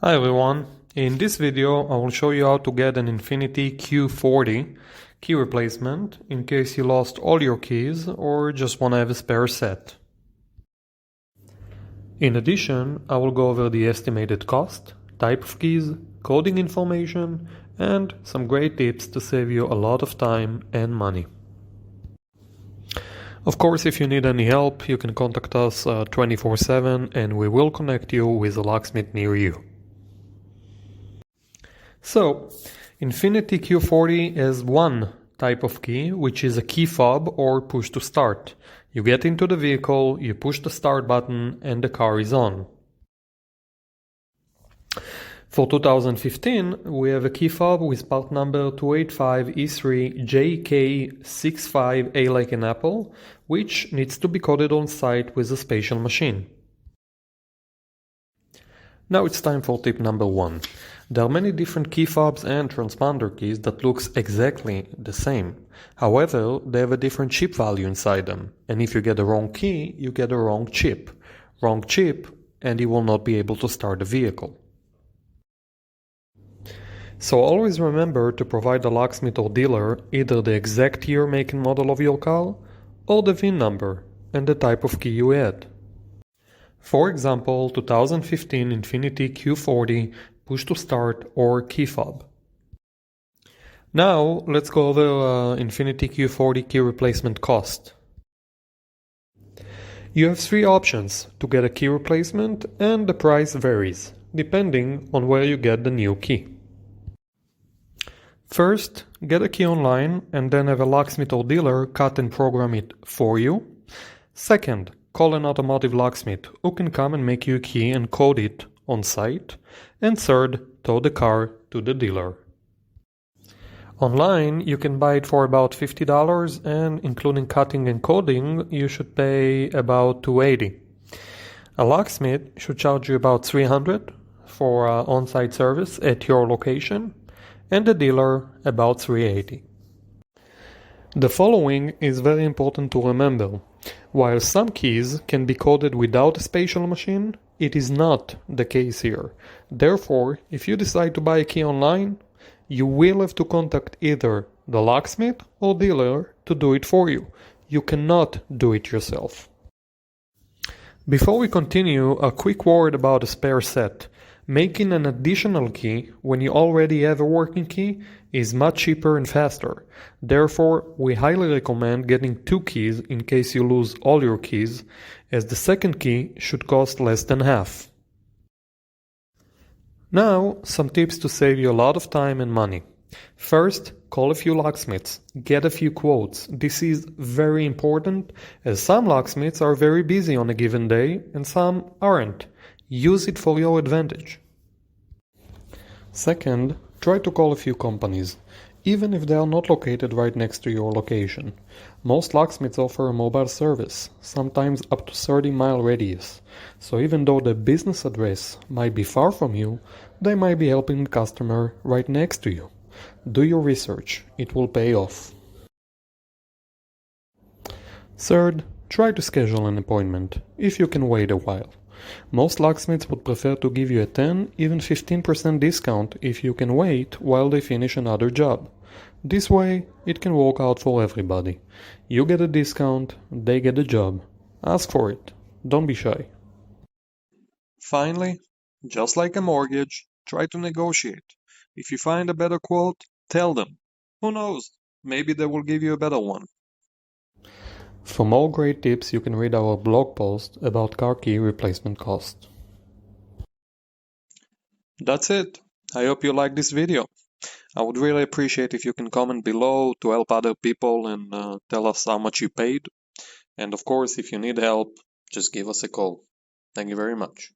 Hi everyone, in this video I will show you how to get an Infiniti Q40 key replacement in case you lost all your keys or just want to have a spare set. In addition, I will go over the estimated cost, type of keys, coding information, and some great tips to save you a lot of time and money. Of course, if you need any help, you can contact us 24/7 and we will connect you with a locksmith near you. So, Infiniti Q40 has one type of key, which is a key fob or push to start. You get into the vehicle, you push the start button, and the car is on. For 2015, we have a key fob with part number 285E3JK65A like an apple, which needs to be coded on site with a special machine. Now it's time for tip number 1. There are many different key fobs and transponder keys that looks exactly the same. However, they have a different chip value inside them, and if you get the wrong key, you get the wrong chip. Wrong chip, and you will not be able to start the vehicle. So always remember to provide the locksmith or dealer either the exact year, make and model of your car, or the VIN number and the type of key you had. For example, 2015 Infiniti Q40 push to start or key fob. Now let's go over Infiniti Q40 key replacement cost. You have 3 options to get a key replacement, and the price varies depending on where you get the new key. First, get a key online and then have a locksmith or dealer cut and program it for you. Second, call an automotive locksmith who can come and make you a key and code it on site. And third, tow the car to the dealer. Online, you can buy it for about $50, and including cutting and coding, you should pay about $280. A locksmith should charge you about $300 for on-site service at your location, and the dealer about $380. The following is very important to remember. While some keys can be coded without a special machine, it is not the case here. Therefore, if you decide to buy a key online, you will have to contact either the locksmith or dealer to do it for you. You cannot do it yourself. Before we continue, a quick word about a spare set. Making an additional key when you already have a working key is much cheaper and faster. Therefore, we highly recommend getting 2 keys in case you lose all your keys, as the second key should cost less than half. Now, some tips to save you a lot of time and money. First, call a few locksmiths. Get a few quotes. This is very important, as some locksmiths are very busy on a given day and some aren't. Use it for your advantage. Second, try to call a few companies, even if they are not located right next to your location. Most locksmiths offer a mobile service, sometimes up to 30-mile radius. So even though the business address might be far from you, they might be helping the customer right next to you. Do your research, it will pay off. Third, try to schedule an appointment, if you can wait a while. Most locksmiths would prefer to give you a 10, even 15% discount if you can wait while they finish another job. This way, it can work out for everybody. You get a discount, they get a job. Ask for it. Don't be shy. Finally, just like a mortgage, try to negotiate. If you find a better quote, tell them. Who knows? Maybe they will give you a better one. For more great tips, you can read our blog post about car key replacement cost. That's it. I hope you liked this video. I would really appreciate if you can comment below to help other people and tell us how much you paid. And of course, if you need help, just give us a call. Thank you very much.